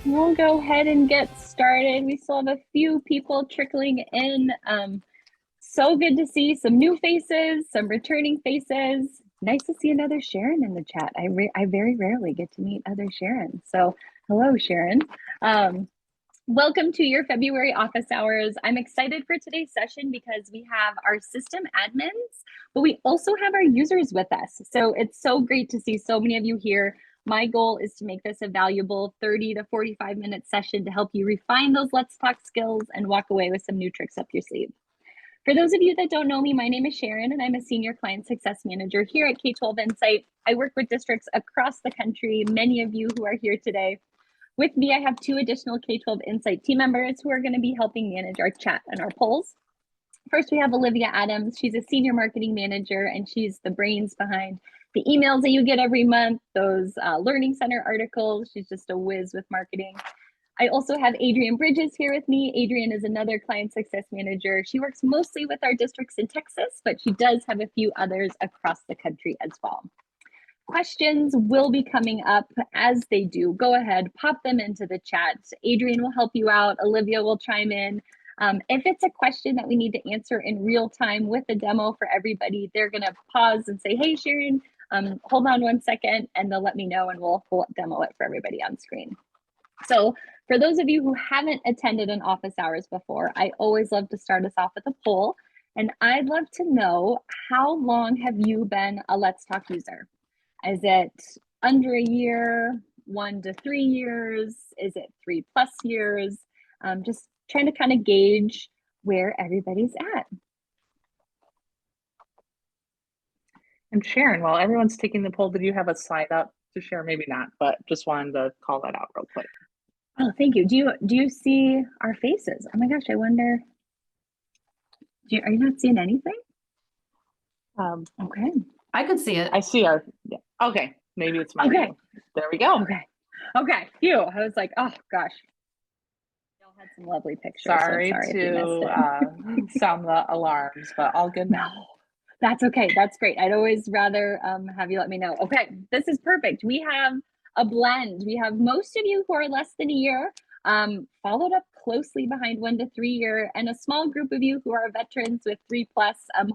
We'll go ahead and get started. We still have a few people trickling in. So good to see some new faces, some returning faces. Nice to see another Sharon in the chat. I very rarely get to meet other Sharon. So hello, Sharon. Welcome to your February office hours. I'm excited for today's session because we have our system admins, but we also have our users with us. So it's so great to see so many of you here. My goal is to make this a valuable 30 to 45-minute session to help you refine those Let's Talk skills and walk away with some new tricks up your sleeve. For those of you that don't know me, my name is Sharon and I'm a Senior Client Success Manager here at K-12 Insight. I work with districts across the country, many of you who are here today. With me, I have two additional K-12 Insight team members who are going to be helping manage our chat and our polls. First, we have Olivia Adams. She's a senior marketing manager, and she's the brains behind the emails that you get every month, those Learning Center articles. She's just a whiz with marketing. I also have Adrienne Bridges here with me. Adrienne is another client success manager. She works mostly with our districts in Texas, but she does have a few others across the country as well. Questions will be coming up. As they do, go ahead, pop them into the chat. Adrienne will help you out. Olivia will chime in. If it's a question that we need to answer in real time with a demo for everybody, they're going to pause and say, hey, Sharon, hold on 1 second, and they'll let me know, and we'll demo it for everybody on screen. So for those of you who haven't attended an office hours before, I always love to start us off with a poll. And I'd love to know, how long have you been a Let's Talk user? Is it under a year, 1 to 3 years? Is it 3+ years? Just trying to kind of gauge where everybody's at. And Sharon, while everyone's taking the poll, did you have a slide up to share? Maybe not, but just wanted to call that out real quick. Oh, thank you. Do you see our faces? Oh my gosh, I wonder. Are you not seeing anything? Okay. I could see it. I see our. Yeah. Okay, maybe it's my. Okay. There we go. Okay. Phew. I was like, oh gosh. Y'all had some lovely pictures. Sorry to sound the alarms, but all good now. No, that's okay. That's great. I'd always rather have you let me know. Okay, this is perfect. We have a blend. We have most of you who are less than a year, followed up closely behind 1 to 3 year, and a small group of you who are veterans with 3+.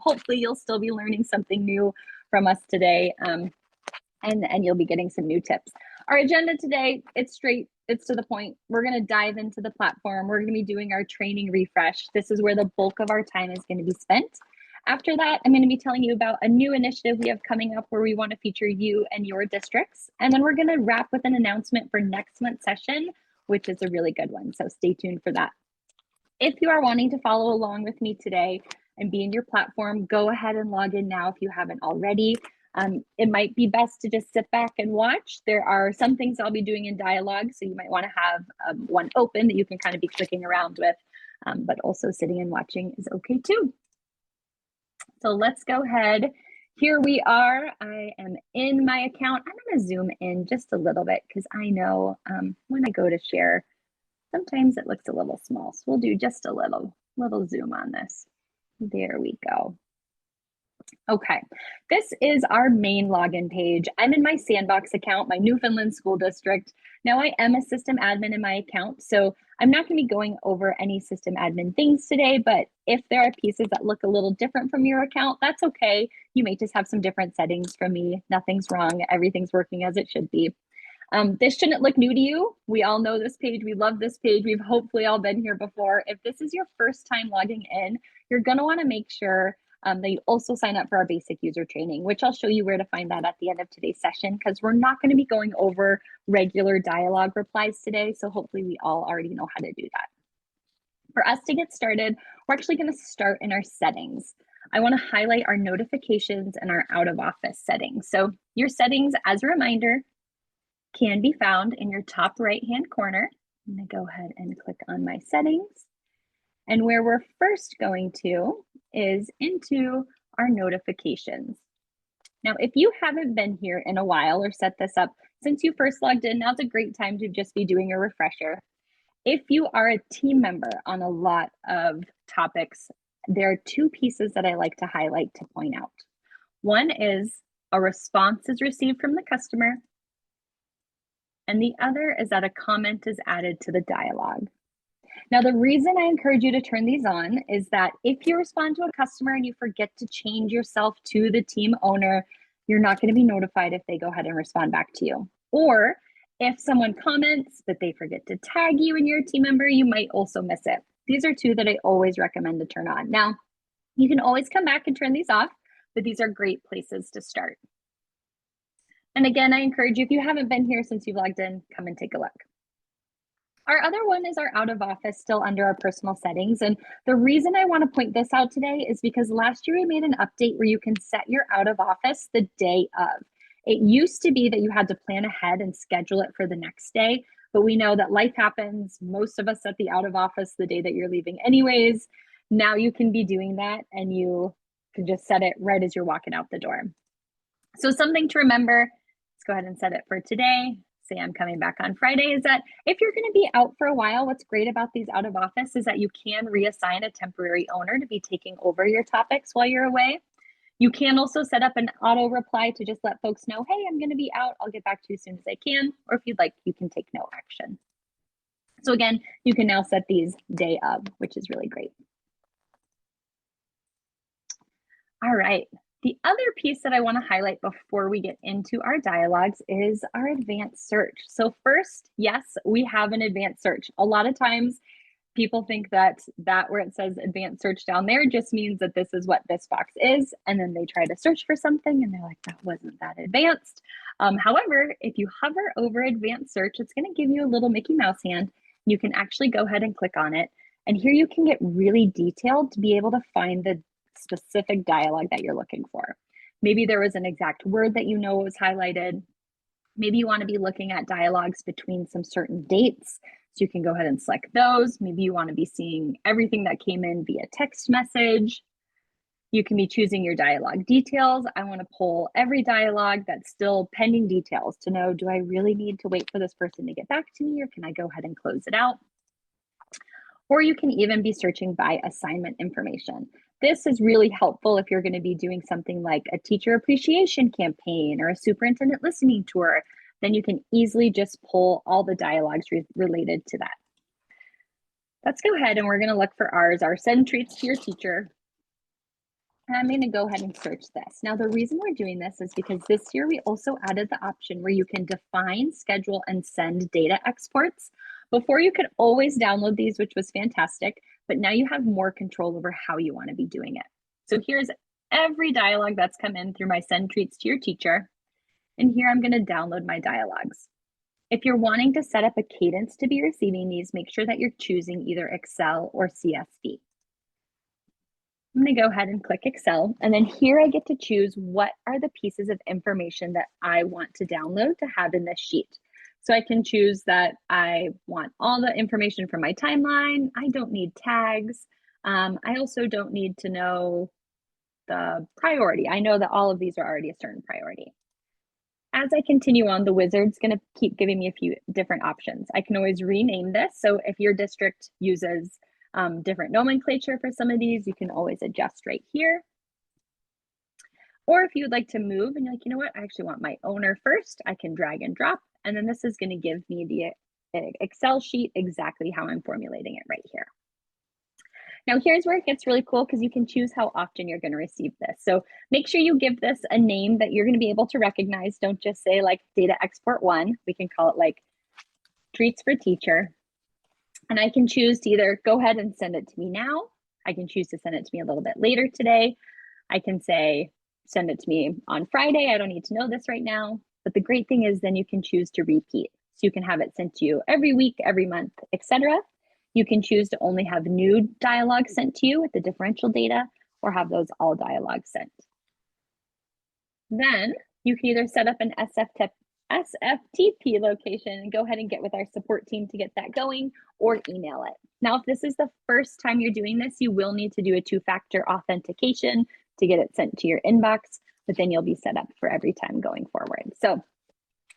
Hopefully you'll still be learning something new from us today, and you'll be getting some new tips. Our agenda today, it's straight, it's to the point. We're going to dive into the platform. We're going to be doing our training refresh. This is where the bulk of our time is going to be spent. After that, I'm going to be telling you about a new initiative we have coming up where we want to feature you and your districts. And then we're going to wrap with an announcement for next month's session, which is a really good one. So stay tuned for that. If you are wanting to follow along with me today and be in your platform, go ahead and log in now if you haven't already. It might be best to just sit back and watch. There are some things I'll be doing in dialogue, so you might want to have one open that you can kind of be clicking around with, but also sitting and watching is okay too. So let's go ahead. Here we are. I am in my account. I'm going to zoom in just a little bit because I know when I go to share, sometimes it looks a little small. So we'll do just a little zoom on this. There we go. Okay, this is our main login page. I'm in my Sandbox account, my Newfoundland School District. Now I am a system admin in my account, so I'm not going to be going over any system admin things today, but if there are pieces that look a little different from your account, that's okay. You may just have some different settings from me. Nothing's wrong. Everything's working as it should be. This shouldn't look new to you. We all know this page. We love this page. We've hopefully all been here before. If this is your first time logging in, you're going to want to make sure that you also sign up for our basic user training, which I'll show you where to find that at the end of today's session, because we're not going to be going over regular dialogue replies today. So hopefully we all already know how to do that. For us to get started, we're actually going to start in our settings. I want to highlight our notifications and our out of office settings. So your settings, as a reminder, can be found in your top right-hand corner. I'm going to go ahead and click on my settings. And where we're first going to is into our notifications. Now, if you haven't been here in a while or set this up since you first logged in, now's a great time to just be doing a refresher. If you are a team member on a lot of topics, there are two pieces that I like to highlight to point out. One is a response is received from the customer, and the other is that a comment is added to the dialogue. Now, the reason I encourage you to turn these on is that if you respond to a customer and you forget to change yourself to the team owner, you're not going to be notified if they go ahead and respond back to you. Or if someone comments but they forget to tag you and you're a team member, you might also miss it. These are two that I always recommend to turn on. Now, you can always come back and turn these off, but these are great places to start. And again, I encourage you, if you haven't been here since you've logged in, come and take a look. Our other one is our out of office, still under our personal settings. And the reason I want to point this out today is because last year we made an update where you can set your out of office the day of. It used to be that you had to plan ahead and schedule it for the next day, but we know that life happens. Most of us set the out of office the day that you're leaving anyways. Now you can be doing that and you can just set it right as you're walking out the door. So something to remember, let's go ahead and set it for today. Say I'm coming back on Friday, is that if you're going to be out for a while, what's great about these out of office is that you can reassign a temporary owner to be taking over your topics while you're away. You can also set up an auto reply to just let folks know, hey, I'm going to be out. I'll get back to you as soon as I can. Or if you'd like, you can take no action. So again, you can now set these day of, which is really great. All right. The other piece that I want to highlight before we get into our dialogues is our advanced search. So first, yes, we have an advanced search. A lot of times people think that where it says advanced search down there just means that this is what this box is. And then they try to search for something and they're like, that wasn't that advanced. However, if you hover over advanced search, it's going to give you a little Mickey Mouse hand. You can actually go ahead and click on it. And here you can get really detailed to be able to find the specific dialogue that you're looking for. Maybe there was an exact word that you know was highlighted. Maybe you want to be looking at dialogues between some certain dates. So you can go ahead and select those. Maybe you want to be seeing everything that came in via text message. You can be choosing your dialogue details. I want to pull every dialogue that's still pending details to know, do I really need to wait for this person to get back to me, or can I go ahead and close it out? Or you can even be searching by assignment information. This is really helpful if you're going to be doing something like a teacher appreciation campaign or a superintendent listening tour. Then you can easily just pull all the dialogues related to that. Let's go ahead and we're going to look for ours, our send treats to your teacher. And I'm going to go ahead and search this. Now, the reason we're doing this is because this year we also added the option where you can define, schedule, and send data exports. Before you could always download these, which was fantastic, but now you have more control over how you want to be doing it. So here's every dialogue that's come in through my send treats to your teacher. And here I'm going to download my dialogues. If you're wanting to set up a cadence to be receiving these, make sure that you're choosing either Excel or CSV. I'm going to go ahead and click Excel, and then here I get to choose what are the pieces of information that I want to download to have in this sheet. So I can choose that I want all the information from my timeline. I don't need tags. I also don't need to know the priority. I know that all of these are already a certain priority. As I continue on, the wizard's going to keep giving me a few different options. I can always rename this. So if your district uses different nomenclature for some of these, you can always adjust right here. Or if you'd like to move and you're like, you know what, I actually want my owner first, I can drag and drop. And then this is going to give me the Excel sheet exactly how I'm formulating it right here. Now here's where it gets really cool because you can choose how often you're going to receive this. So make sure you give this a name that you're going to be able to recognize. Don't just say like data export 1. We can call it like treats for teacher. And I can choose to either go ahead and send it to me now. I can choose to send it to me a little bit later today. I can say, send it to me on Friday. I don't need to know this right now. But the great thing is then you can choose to repeat. So you can have it sent to you every week, every month, etc. You can choose to only have new dialogue sent to you with the differential data or have those all dialogues sent. Then you can either set up an SFTP location and go ahead and get with our support team to get that going, or email it. Now, if this is the first time you're doing this, you will need to do a 2-factor authentication to get it sent to your inbox, but then you'll be set up for every time going forward. So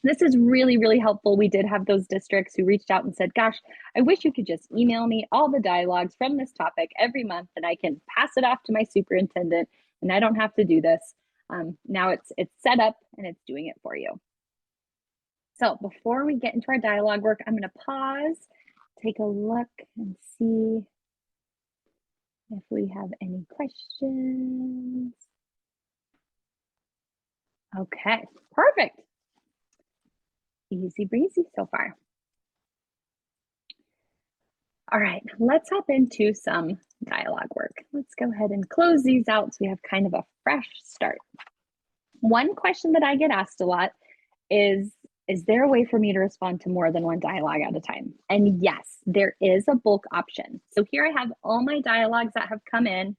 this is really, really helpful. We did have those districts who reached out and said, gosh, I wish you could just email me all the dialogues from this topic every month and I can pass it off to my superintendent and I don't have to do this. Now it's set up and it's doing it for you. So before we get into our dialogue work, I'm going to pause, take a look and see if we have any questions. Okay, perfect. Easy breezy so far. All right, let's hop into some dialogue work. Let's go ahead and close these out so we have kind of a fresh start. One question that I get asked a lot is there a way for me to respond to more than one dialogue at a time? And yes, there is a bulk option. So here I have all my dialogues that have come in.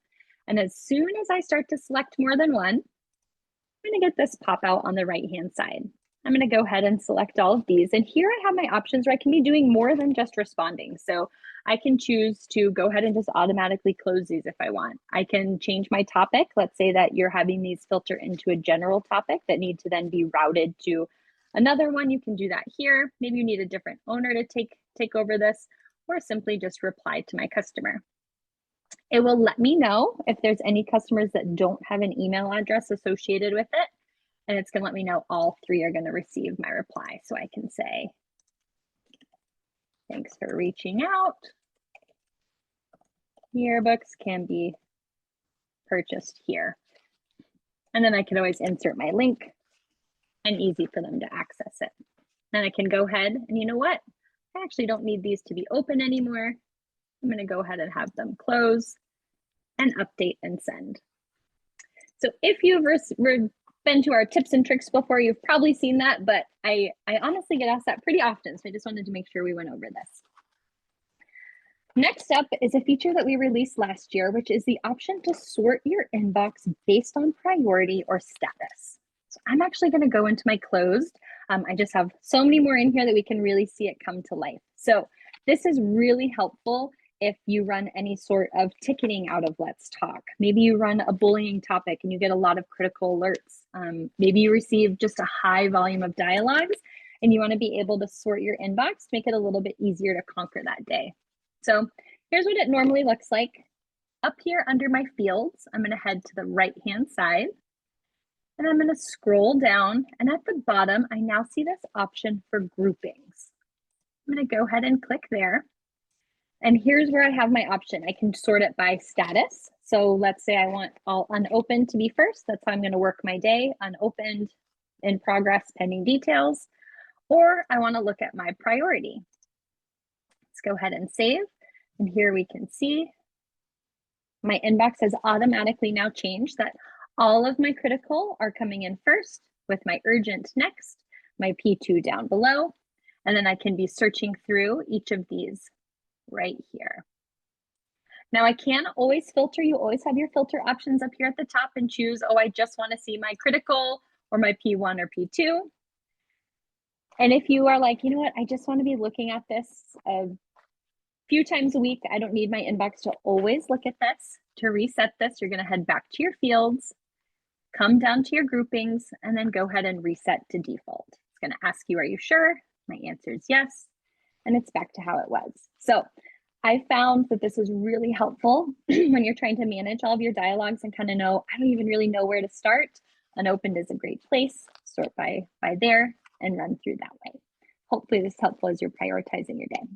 And as soon as I start to select more than one, I'm going to get this pop out on the right-hand side. I'm going to go ahead and select all of these. And here I have my options where I can be doing more than just responding. So I can choose to go ahead and just automatically close these if I want. I can change my topic. Let's say that you're having these filter into a general topic that need to then be routed to another one. You can do that here. Maybe you need a different owner to take over this, or simply just reply to my customer. It will let me know if there's any customers that don't have an email address associated with it. And it's going to let me know all three are going to receive my reply. So I can say, thanks for reaching out. Yearbooks can be purchased here. And then I can always insert my link and easy for them to access it. Then I can go ahead and you know what? I actually don't need these to be open anymore. I'm going to go ahead and have them close and update and send. So if you've been to our tips and tricks before, you've probably seen that, but I honestly get asked that pretty often. So I just wanted to make sure we went over this. Next up is a feature that we released last year, which is the option to sort your inbox based on priority or status. So I'm actually going to go into my closed. I just have so many more in here that we can really see it come to life. So this is really helpful if you run any sort of ticketing out of Let's Talk. Maybe you run a bullying topic and you get a lot of critical alerts. Maybe you receive just a high volume of dialogues and you want to be able to sort your inbox to make it a little bit easier to conquer that day. So here's what it normally looks like. Up here under my fields, I'm going to head to the right-hand side and I'm going to scroll down, and at the bottom, I now see this option for groupings. I'm going to go ahead and click there. And here's where I have my option. I can sort it by status. So let's say I want all unopened to be first. That's how I'm going to work my day. Unopened, in progress, pending details. Or I want to look at my priority. Let's go ahead and save. And here we can see my inbox has automatically now changed that all of my critical are coming in first with my urgent next, my P2 down below. And then I can be searching through each of these right here. Now I can always filter. You always have your filter options up here at the top and choose, oh, I just want to see my critical or my P1 or P2. And if you are like, you know what, I just want to be looking at this a few times a week. I don't need my inbox to always look at this. To reset this, you're going to head back to your fields, come down to your groupings, and then go ahead and reset to default. It's going to ask you, are you sure? My answer is yes. And it's back to how it was. So I found that this is really helpful when you're trying to manage all of your dialogues and kind of know, I don't even really know where to start. Unopened is a great place. Sort by there and run through that way. Hopefully this is helpful as you're prioritizing your day.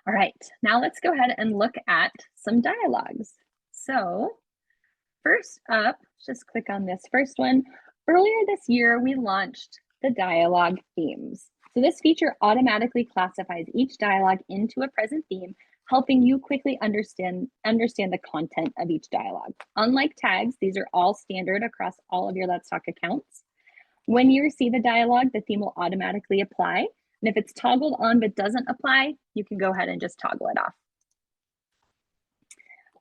All right, now let's go ahead and look at some dialogues. So first up, just click on this first one. Earlier this year, we launched the dialogue themes. So this feature automatically classifies each dialogue into a present theme, helping you quickly understand the content of each dialogue. Unlike tags, these are all standard across all of your Let's Talk accounts. When you receive a dialogue, the theme will automatically apply. And if it's toggled on but doesn't apply, you can go ahead and just toggle it off.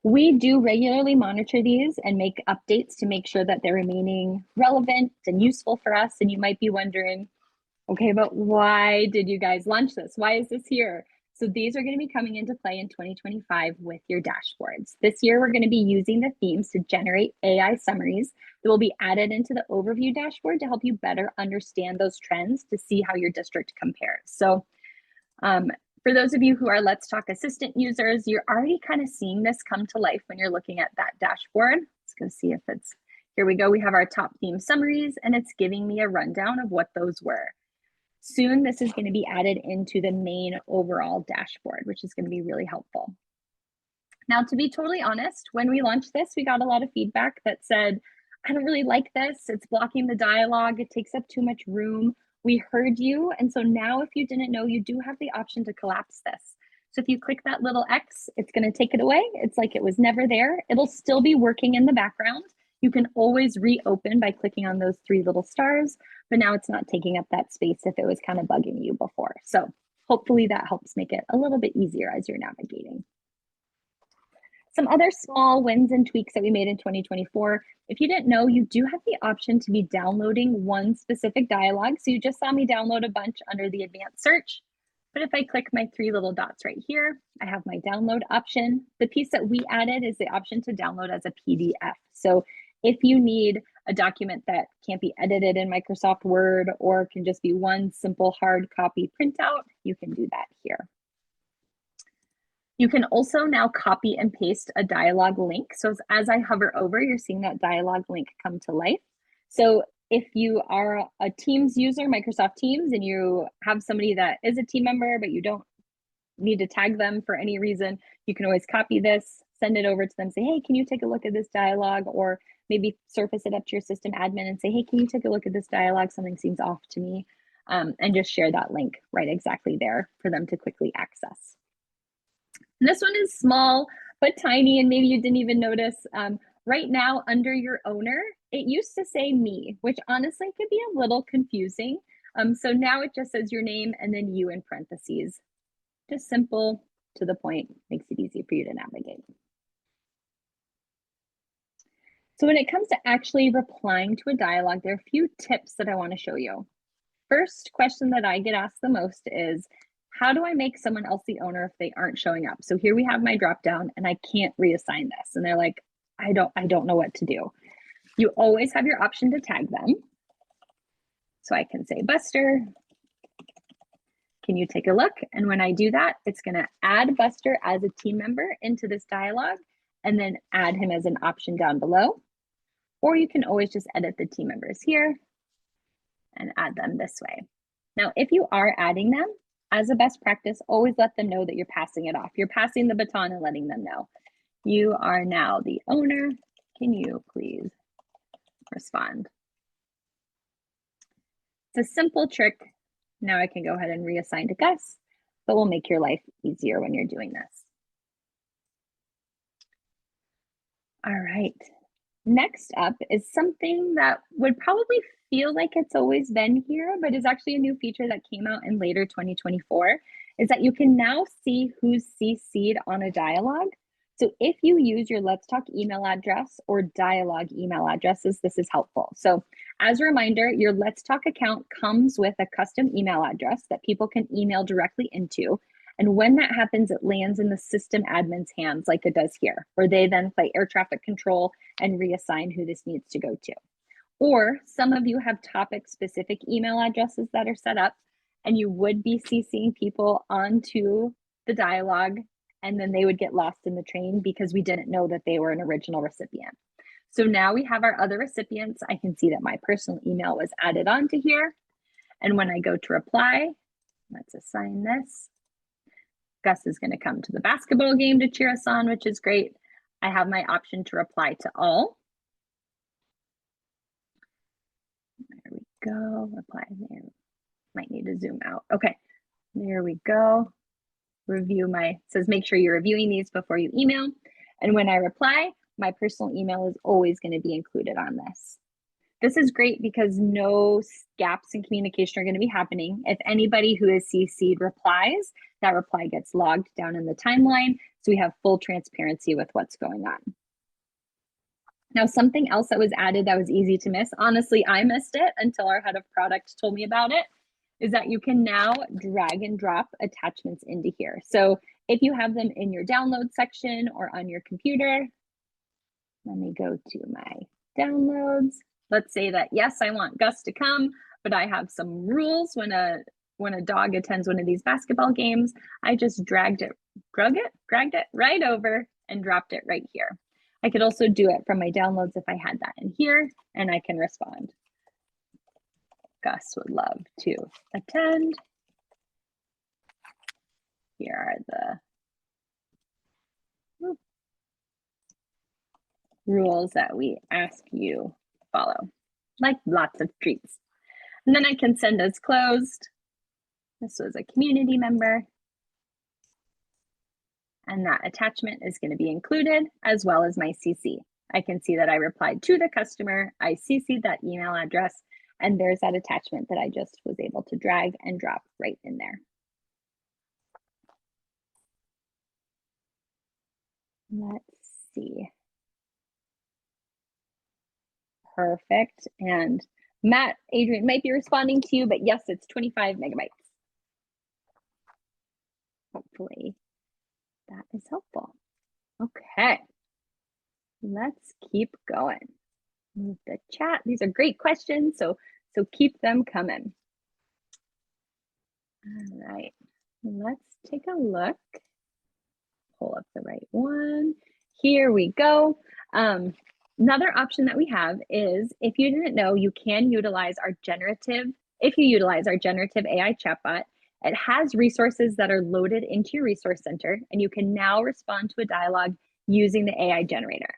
We do regularly monitor these and make updates to make sure that they're remaining relevant and useful for us. And you might be wondering, okay, but why did you guys launch this? Why is this here? So these are going to be coming into play in 2025 with your dashboards. This year, we're going to be using the themes to generate AI summaries that will be added into the overview dashboard to help you better understand those trends to see how your district compares. So for those of you who are Let's Talk Assistant users, you're already kind of seeing this come to life when you're looking at that dashboard. Let's go see if it's Here we go. We have our top theme summaries, and it's giving me a rundown of what those were. Soon, this is going to be added into the main overall dashboard, which is going to be really helpful. Now, to be totally honest, when we launched this, we got a lot of feedback that said, I don't really like this. It's blocking the dialogue. It takes up too much room. We heard you. And so now, if you didn't know, you do have the option to collapse this. So if you click that little X, it's going to take it away. It's like it was never there. It'll still be working in the background. You can always reopen by clicking on those 3 little stars, but now it's not taking up that space if it was kind of bugging you before. So hopefully that helps make it a little bit easier as you're navigating. Some other small wins and tweaks that we made in 2024. If you didn't know, you do have the option to be downloading one specific dialogue. So you just saw me download a bunch under the advanced search. But if I click my 3 little dots right here, I have my download option. The piece that we added is the option to download as a PDF. So if you need a document that can't be edited in Microsoft Word or can just be one simple hard copy printout, you can do that here. You can also now copy and paste a dialogue link. So as I hover over, you're seeing that dialogue link come to life. So if you are a Teams user, Microsoft Teams, and you have somebody that is a team member, but you don't need to tag them for any reason, you can always copy this, send it over to them, say, hey, can you take a look at this dialogue? Or maybe surface it up to your system admin and say, hey, can you take a look at this dialogue? Something seems off to me. And just share that link right exactly there for them to quickly access. And this one is small, but tiny, and maybe you didn't even notice. Right now, under your owner, it used to say me, which honestly could be a little confusing. So now it just says your name and then you in parentheses. Just simple, to the point, makes it easy for you to navigate. So when it comes to actually replying to a dialogue, there are a few tips that I want to show you. First question that I get asked the most is, how do I make someone else the owner if they aren't showing up? So here we have my drop down and I can't reassign this. And they're like, I don't know what to do. You always have your option to tag them. So I can say, Buster, can you take a look? And when I do that, it's going to add Buster as a team member into this dialogue and then add him as an option down below. Or you can always just edit the team members here and add them this way. Now, if you are adding them, as a best practice, always let them know that you're passing it off. You're passing the baton and letting them know. You are now the owner. Can you please respond? It's a simple trick. Now I can go ahead and reassign to Gus, but will make your life easier when you're doing this. All right. Next up is something that would probably feel like it's always been here, but is actually a new feature that came out in later 2024, is that you can now see who's CC'd on a dialogue. So if you use your Let's Talk email address or dialogue email addresses, this is helpful. So as a reminder, your Let's Talk account comes with a custom email address that people can email directly into. And when that happens, it lands in the system admin's hands like it does here, where they then play air traffic control and reassign who this needs to go to. Or some of you have topic-specific email addresses that are set up, and you would be CCing people onto the dialogue, and then they would get lost in the train because we didn't know that they were an original recipient. So now we have our other recipients. I can see that my personal email was added onto here. And when I go to reply, let's assign this. Gus is going to come to the basketball game to cheer us on, which is great. I have my option to reply to all. There we go. Reply there. Might need to zoom out. Okay, there we go. Review my, says make sure you're reviewing these before you email. And when I reply, my personal email is always going to be included on this. This is great because no gaps in communication are going to be happening. If anybody who is CC'd replies, that reply gets logged down in the timeline. So we have full transparency with what's going on. Now, something else that was added that was easy to miss, honestly, I missed it until our head of product told me about it, is that you can now drag and drop attachments into here. So if you have them in your download section or on your computer, let me go to my downloads. Let's say that, yes, I want Gus to come, but I have some rules when a dog attends one of these basketball games. I just dragged it right over and dropped it right here. I could also do it from my downloads if I had that in here, and I can respond. Gus would love to attend. Here are the rules that we ask you follow, like lots of treats. And then I can send as closed. This was a community member. And that attachment is going to be included as well as my CC. I can see that I replied to the customer, I CC'd that email address, and there's that attachment that I just was able to drag and drop right in there. Let's see. Perfect. And Matt, Adrian might be responding to you, but yes, it's 25 megabytes. Hopefully that is helpful. Okay, let's keep going. Move the chat. These are great questions, so keep them coming. All right, let's take a look. Pull up the right one. Here we go. Another option that we have is, if you didn't know, you can utilize our generative, if you utilize our generative AI chatbot, it has resources that are loaded into your resource center, and you can now respond to a dialogue using the AI generator.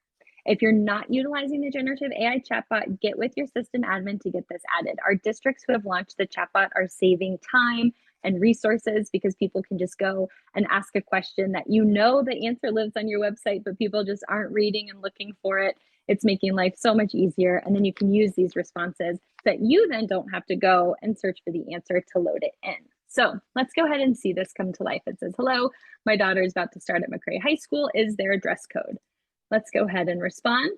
If you're not utilizing the generative AI chatbot, get with your system admin to get this added. Our districts who have launched the chatbot are saving time and resources because people can just go and ask a question that you know the answer lives on your website, but people just aren't reading and looking for it. It's making life so much easier. And then you can use these responses so that you then don't have to go and search for the answer to load it in. So let's go ahead and see this come to life. It says, hello, my daughter is about to start at McRae High School. Is there a dress code? Let's go ahead and respond.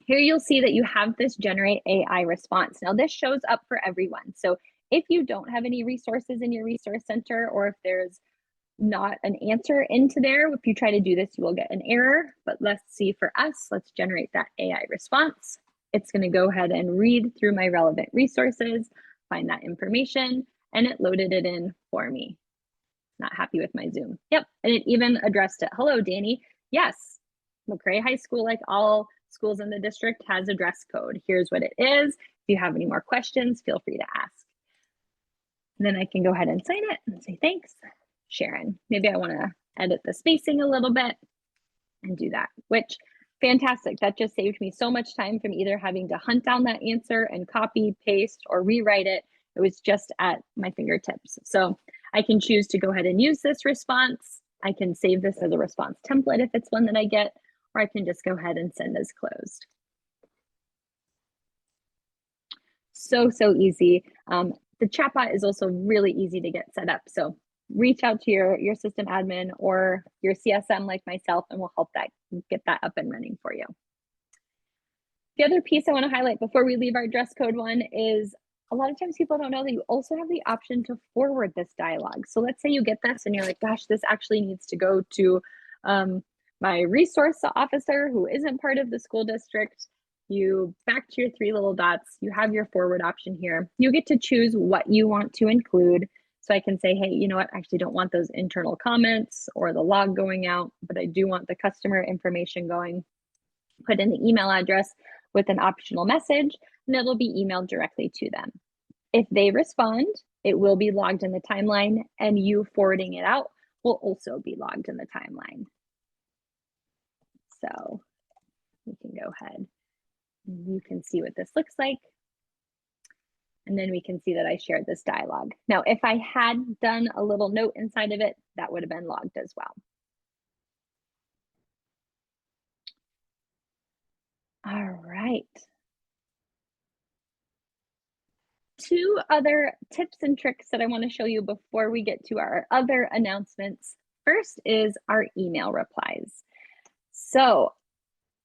Here you'll see that you have this generate AI response. Now this shows up for everyone. So if you don't have any resources in your resource center, or if there's not an answer into there, if you try to do this, you will get an error. But let's see for us, let's generate that AI response. It's going to go ahead and read through my relevant resources, find that information, and it loaded it in for me. Not happy with my Zoom. Yep, and it even addressed it. Hello, Danny. Yes, McRae High School, like all schools in the district, has a dress code. Here's what it is. If you have any more questions, feel free to ask. And then I can go ahead and sign it and say, thanks, Sharon. Maybe I want to edit the spacing a little bit and do that, which fantastic. That just saved me so much time from either having to hunt down that answer and copy, paste, or rewrite it. It was just at my fingertips. So I can choose to go ahead and use this response. I can save this as a response template if it's one that I get, or I can just go ahead and send as closed. So easy. The chatbot is also really easy to get set up. So reach out to your system admin or your CSM like myself, and we'll help get that up and running for you. The other piece I want to highlight before we leave our dress code one is, a lot of times people don't know that you also have the option to forward this dialogue. So let's say you get this and you're like, gosh, this actually needs to go to my resource officer who isn't part of the school district. You back to your three little dots, you have your forward option here. You get to choose what you want to include. So I can say, hey, you know what, I actually don't want those internal comments or the log going out, but I do want the customer information going. Put in the email address with an optional message, and it'll be emailed directly to them. If they respond, it will be logged in the timeline, and you forwarding it out will also be logged in the timeline. So we can go ahead. You can see what this looks like. And then we can see that I shared this dialogue. Now, if I had done a little note inside of it, that would have been logged as well. All right. Two other tips and tricks that I want to show you before we get to our other announcements. First is our email replies. So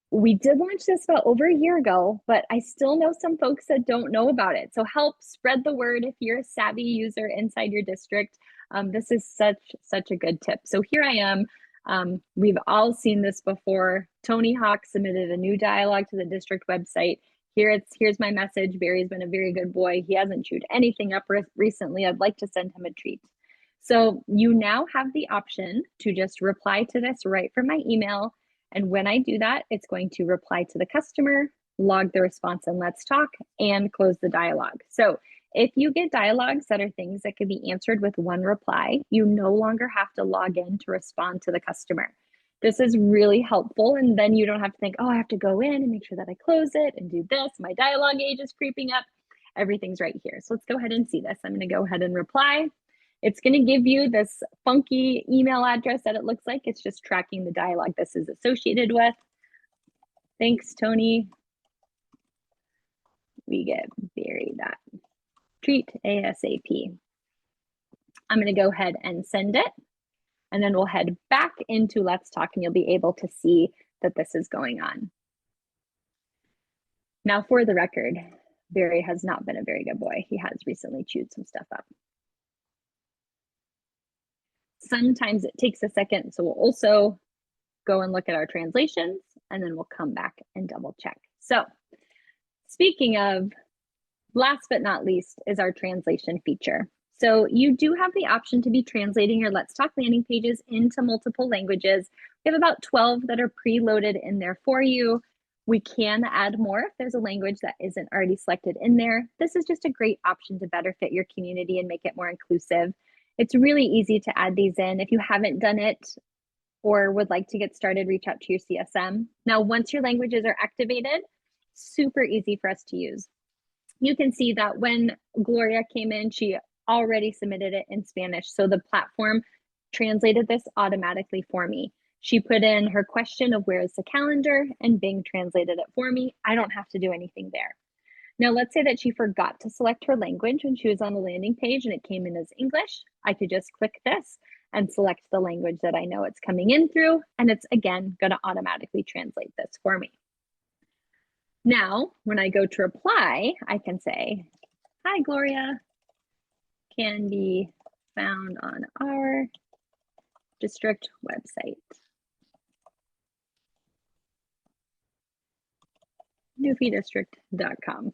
we did launch this about over a year ago, but I still know some folks that don't know about it. So help spread the word if you're a savvy user inside your district. This is such a good tip. So here I am. We've all seen this before. Tony Hawk submitted a new dialogue to the district website. Here's my message. Barry's been a very good boy. He hasn't chewed anything up recently. I'd like to send him a treat. So you now have the option to just reply to this right from my email. And when I do that, it's going to reply to the customer, log the response in Let's Talk, and close the dialogue. So if you get dialogues that are things that can be answered with one reply, you no longer have to log in to respond to the customer. This is really helpful. And then you don't have to think, oh, I have to go in and make sure that I close it and do this. My dialogue age is creeping up. Everything's right here. So let's go ahead and see this. I'm going to go ahead and reply. It's going to give you this funky email address that it looks like. It's just tracking the dialogue this is associated with. Thanks, Tony. We get buried that. Treat ASAP. I'm going to go ahead and send it. And then we'll head back into Let's Talk and you'll be able to see that this is going on. Now, for the record, Barry has not been a very good boy. He has recently chewed some stuff up. Sometimes it takes a second, so we'll also go and look at our translations and then we'll come back and double check. So speaking of, last but not least is our translation feature. So you do have the option to be translating your Let's Talk landing pages into multiple languages. We have about 12 that are preloaded in there for you. We can add more if there's a language that isn't already selected in there. This is just a great option to better fit your community and make it more inclusive. It's really easy to add these in. If you haven't done it or would like to get started, reach out to your CSM. Now, once your languages are activated, super easy for us to use. You can see that when Gloria came in, she already submitted it in Spanish. So the platform translated this automatically for me. She put in her question of where is the calendar and Bing translated it for me. I don't have to do anything there. Now, let's say that she forgot to select her language when she was on the landing page and it came in as English. I could just click this and select the language that I know it's coming in through. And it's, again, going to automatically translate this for me. Now, when I go to reply, I can say, hi, Gloria, can be found on our district website. newfiedistrict.com.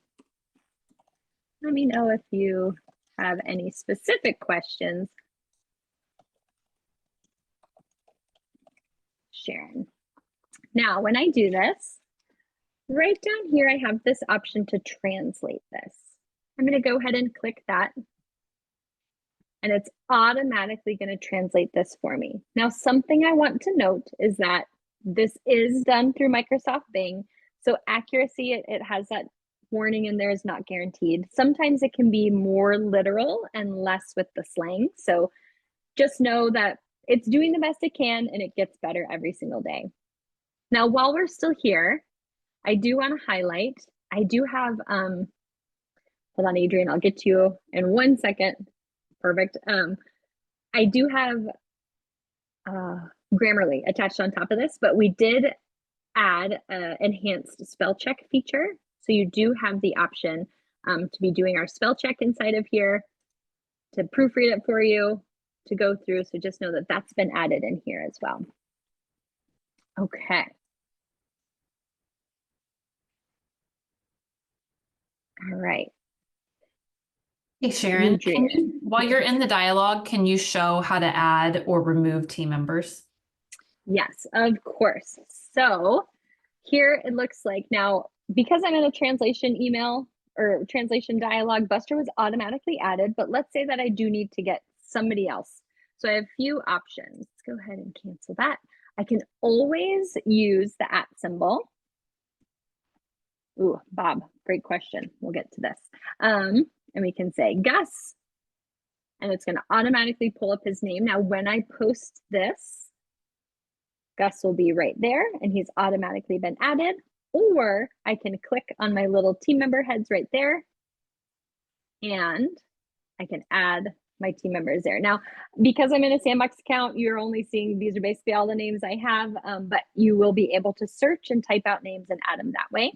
Let me know if you have any specific questions, Sharon. Now, when I do this, right down here, I have this option to translate this. I'm going to go ahead and click that. And it's automatically going to translate this for me. Now, something I want to note is that this is done through Microsoft Bing. So accuracy, it has that warning in there, is not guaranteed. Sometimes it can be more literal and less with the slang. So just know that it's doing the best it can and it gets better every single day. Now, while we're still here, I do want to highlight, I do have, hold on, Adrian, I'll get to you in 1 second. Perfect. I do have Grammarly attached on top of this, but we did add an enhanced spell check feature. So you do have the option to be doing our spell check inside of here, to proofread it for you, to go through. So just know that that's been added in here as well. Okay. All right. Hey, Sharon, while you're in the dialogue, can you show how to add or remove team members? Yes, of course. So here it looks like now, because I'm in a translation email or translation dialogue, Buster was automatically added, but let's say that I do need to get somebody else. So I have a few options. Let's go ahead and cancel that. I can always use the @ symbol. Ooh, Bob, great question. We'll get to this. And we can say Gus, and it's going to automatically pull up his name. Now, when I post this, Gus will be right there and he's automatically been added. Or I can click on my little team member heads right there and I can add my team members there. Now, because I'm in a Sandbox account, you're only seeing, these are basically all the names I have, but you will be able to search and type out names and add them that way.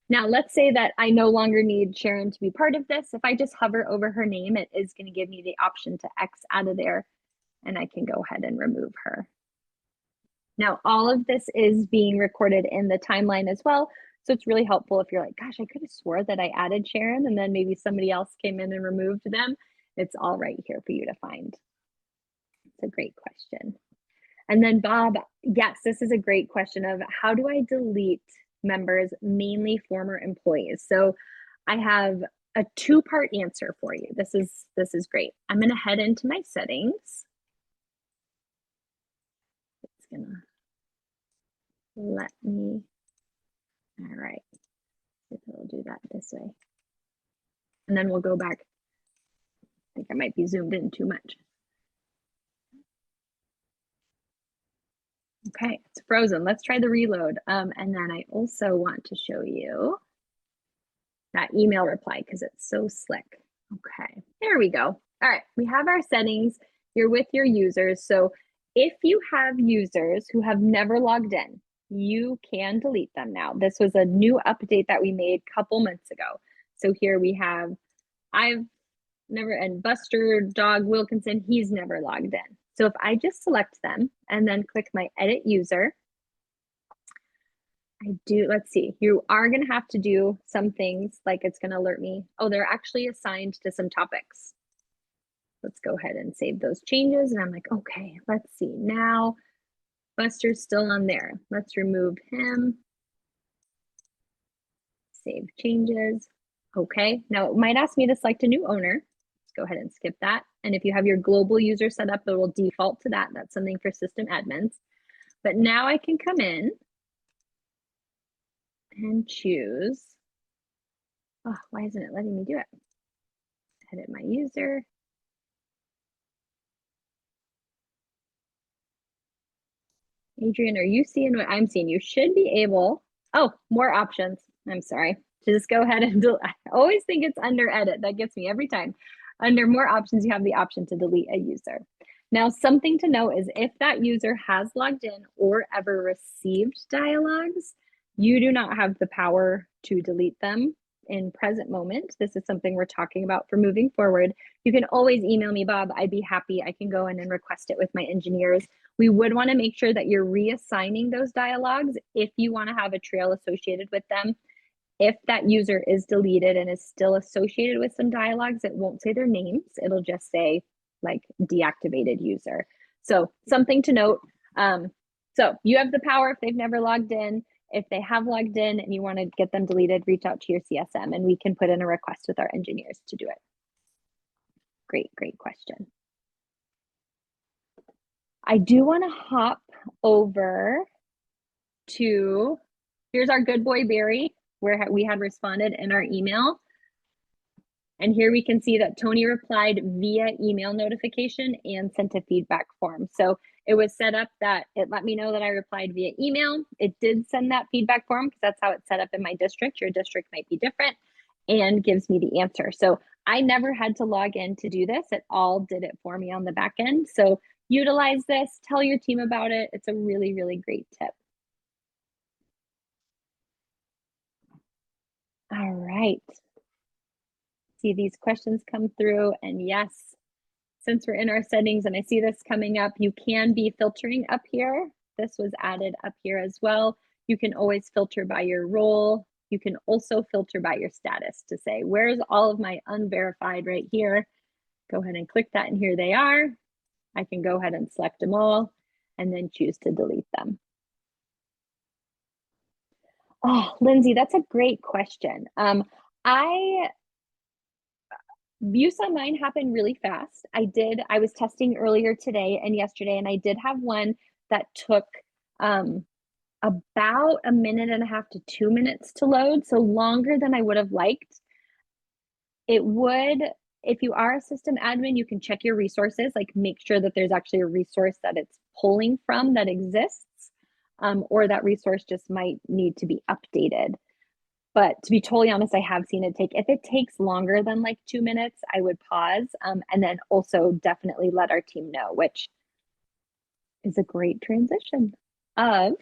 Now, let's say that I no longer need Sharon to be part of this. If I just hover over her name, it is going to give me the option to X out of there, and I can go ahead and remove her. Now, all of this is being recorded in the timeline as well, so it's really helpful if you're like, gosh, I could have swore that I added Sharon, and then maybe somebody else came in and removed them. It's all right here for you to find. It's a great question. And then Bob, yes, this is a great question of how do I delete members, mainly former employees? So I have a two-part answer for you. This is great. I'm going to head into my settings. It's going to let me, all right. If it'll do that this way. And then we'll go back. I think I might be zoomed in too much. Okay, it's frozen. Let's try the reload. And then I also want to show you that email reply because it's so slick. Okay, there we go. All right, we have our settings. You're with your users. So if you have users who have never logged in, you can delete them now. This was a new update that we made a couple months ago. So here we have, I've never, and Buster Dog Wilkinson, he's never logged in. So if I just select them and then click my edit user, let's see, you are going to have to do some things like it's going to alert me. Oh, they're actually assigned to some topics. Let's go ahead and save those changes. And I'm like, okay, let's see. Now Buster's still on there. Let's remove him. Save changes. Okay, now it might ask me to select a new owner. Let's go ahead and skip that. And if you have your global user set up, it will default to that. That's something for system admins. But now I can come in and choose. Oh, why isn't it letting me do it? Edit my user. Adrian, are you seeing what I'm seeing? You should be able, oh, more options. I'm sorry. To just go ahead and I always think it's under edit. That gets me every time. Under more options, you have the option to delete a user. Now, something to note is if that user has logged in or ever received dialogues, you do not have the power to delete them in present moment. This is something we're talking about for moving forward. You can always email me, Bob. I'd be happy. I can go in and request it with my engineers. We would want to make sure that you're reassigning those dialogues if you want to have a trail associated with them. If that user is deleted and is still associated with some dialogues, it won't say their names. It'll just say like deactivated user. So something to note. So you have the power if they've never logged in. If they have logged in and you want to get them deleted, reach out to your CSM and we can put in a request with our engineers to do it. Great, great question. I do want to hop over to, here's our good boy Barry, where we had responded in our email. And here we can see that Tony replied via email notification and sent a feedback form. So it was set up that it let me know that I replied via email. It did send that feedback form because that's how it's set up in my district. Your district might be different, and gives me the answer. So I never had to log in to do this. It all did it for me on the back end. So utilize this, tell your team about it. It's a really, really great tip. All right. See these questions come through, and yes, since we're in our settings and I see this coming up, you can be filtering up here. This was added up here as well. You can always filter by your role. You can also filter by your status to say, where's all of my unverified right here? Go ahead and click that and here they are. I can go ahead and select them all and then choose to delete them. Oh, Lindsay, that's a great question. You saw mine happen really fast. I was testing earlier today and yesterday, and I did have one that took about 1.5 minutes to 2 minutes to load, so longer than I would have liked. It would, if you are a system admin, you can check your resources, like make sure that there's actually a resource that it's pulling from that exists, or that resource just might need to be updated. But to be totally honest, I have seen it take, if it takes longer than like 2 minutes, I would pause, and then also definitely let our team know, which is a great transition of,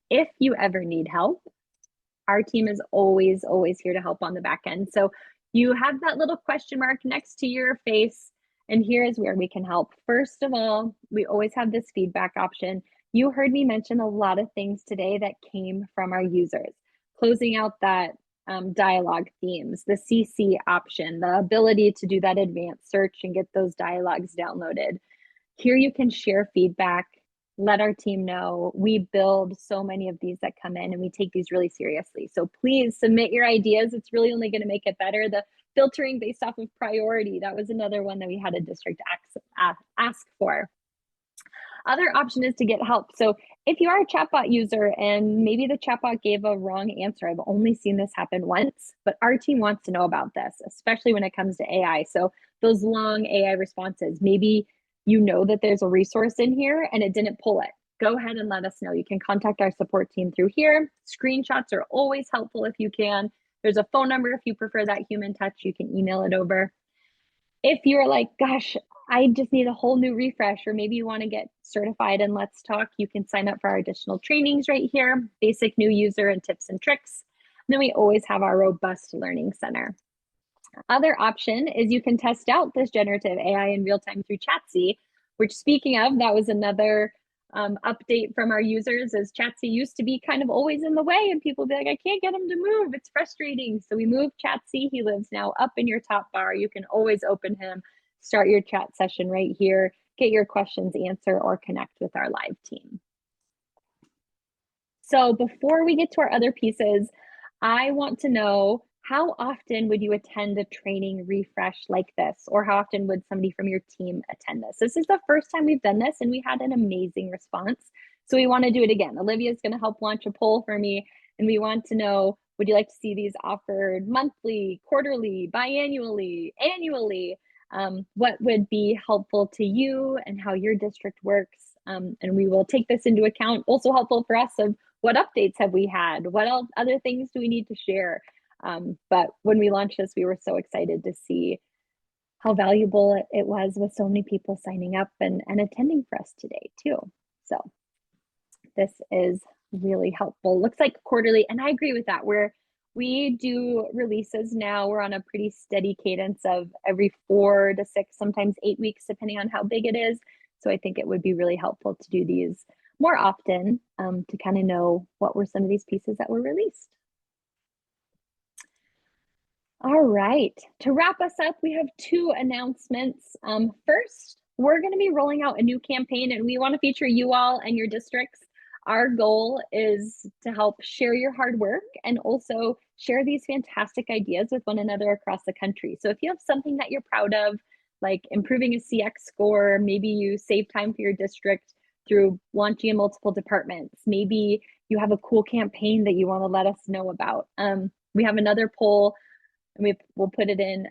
if you ever need help, our team is always, always here to help on the back end. So you have that little question mark next to your face, and here is where we can help. First of all, we always have this feedback option. You heard me mention a lot of things today that came from our users. Closing out that dialogue themes, the CC option, the ability to do that advanced search and get those dialogues downloaded. Here you can share feedback let our team know. We build so many of these that come in and we take these really seriously. So please submit your ideas. It's really only going to make it better. The filtering based off of priority, that was another one that we had a district ask for. Other option is to get help. So if you are a chatbot user and maybe the chatbot gave a wrong answer, I've only seen this happen once, but our team wants to know about this, especially when it comes to AI. So those long AI responses, maybe you know that there's a resource in here and it didn't pull it. Go ahead and let us know. You can contact our support team through here. Screenshots are always helpful if you can. There's a phone number if you prefer that human touch. You can email it over. If you're like, gosh, I just need a whole new refresh, or maybe you want to get certified in Let's Talk, you can sign up for our additional trainings right here, basic new user and tips and tricks. And then we always have our robust learning center. Other option is you can test out this generative AI in real time through Chatzy, which, speaking of, that was another update from our users, as Chatzy used to be kind of always in the way and people be like, I can't get him to move. It's frustrating. So we moved Chatzy. He lives now up in your top bar. You can always open him, start your chat session right here, get your questions answered, or connect with our live team. So before we get to our other pieces, I want to know, how often would you attend a training refresh like this? Or how often would somebody from your team attend this? This is the first time we've done this and we had an amazing response. So we want to do it again. Olivia is going to help launch a poll for me. And we want to know, would you like to see these offered monthly, quarterly, biannually, annually? What would be helpful to you and how your district works? And we will take this into account. Also helpful for us of what updates have we had? What else, other things do we need to share? But when we launched this, we were so excited to see how valuable it was with so many people signing up and attending for us today too. So this is really helpful. Looks like quarterly, and I agree with that. We do releases now. We're on a pretty steady cadence of every 4 to 6, sometimes 8 weeks, depending on how big it is. So I think it would be really helpful to do these more often to kind of know what were some of these pieces that were released. All right, to wrap us up, we have 2 announcements. First, we're going to be rolling out a new campaign and we want to feature you all and your districts. Our goal is to help share your hard work and also share these fantastic ideas with one another across the country. So if you have something that you're proud of, like improving a CX score, maybe you save time for your district through launching in multiple departments, maybe you have a cool campaign that you want to let us know about. We have another poll and we'll put it in,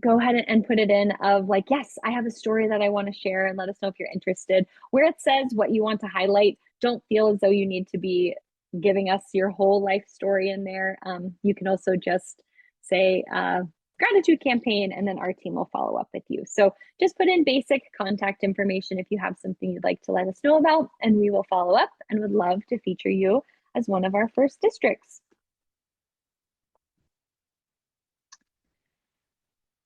go ahead and put it in of like, yes, I have a story that I want to share, and let us know if you're interested. Where it says what you want to highlight, don't feel as though you need to be giving us your whole life story in there. You can also just say gratitude campaign, and then our team will follow up with you. So just put in basic contact information if you have something you'd like to let us know about, and we will follow up and would love to feature you as one of our first districts.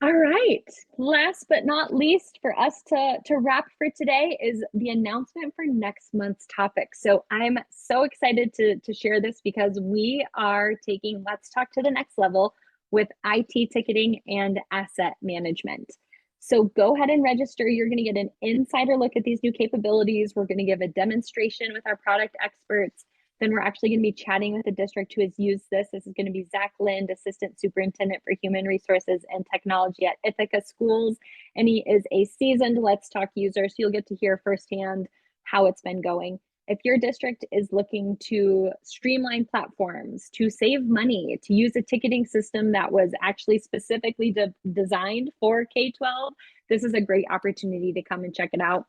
All right, last but not least, for us to wrap for today is the announcement for next month's topic. So I'm so excited to share this because we are taking Let's Talk to the next level with IT ticketing and asset management. So go ahead and register. You're going to get an insider look at these new capabilities. We're going to give a demonstration with our product experts. Then we're actually going to be chatting with a district who has used this. This is going to be Zach Lind, Assistant Superintendent for Human Resources and Technology at Ithaca Schools. And he is a seasoned Let's Talk user, so you'll get to hear firsthand how it's been going. If your district is looking to streamline platforms, to save money, to use a ticketing system that was actually specifically designed for K-12, this is a great opportunity to come and check it out.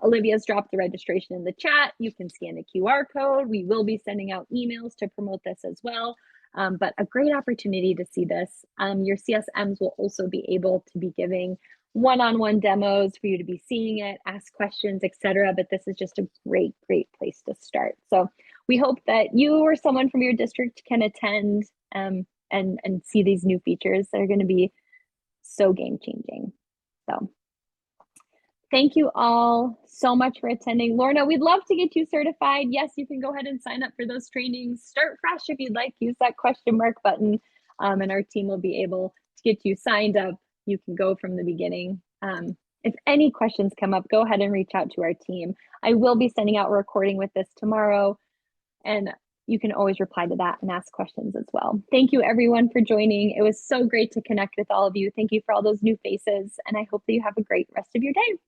Olivia's dropped the registration in the chat. You can scan the QR code. We will be sending out emails to promote this as well. But a great opportunity to see this. Your CSMs will also be able to be giving one-on-one demos for you to be seeing it, ask questions, etc. But this is just a great place to start. So we hope that you or someone from your district can attend and see these new features that are going to be so game-changing. So thank you all so much for attending. Lorna, we'd love to get you certified. Yes, you can go ahead and sign up for those trainings. Start fresh if you'd like. Use that question mark button, and our team will be able to get you signed up. You can go from the beginning. if any questions come up, go ahead and reach out to our team. I will be sending out a recording with this tomorrow, and you can always reply to that and ask questions as well. Thank you everyone for joining. It was so great to connect with all of you. Thank you for all those new faces, and I hope that you have a great rest of your day.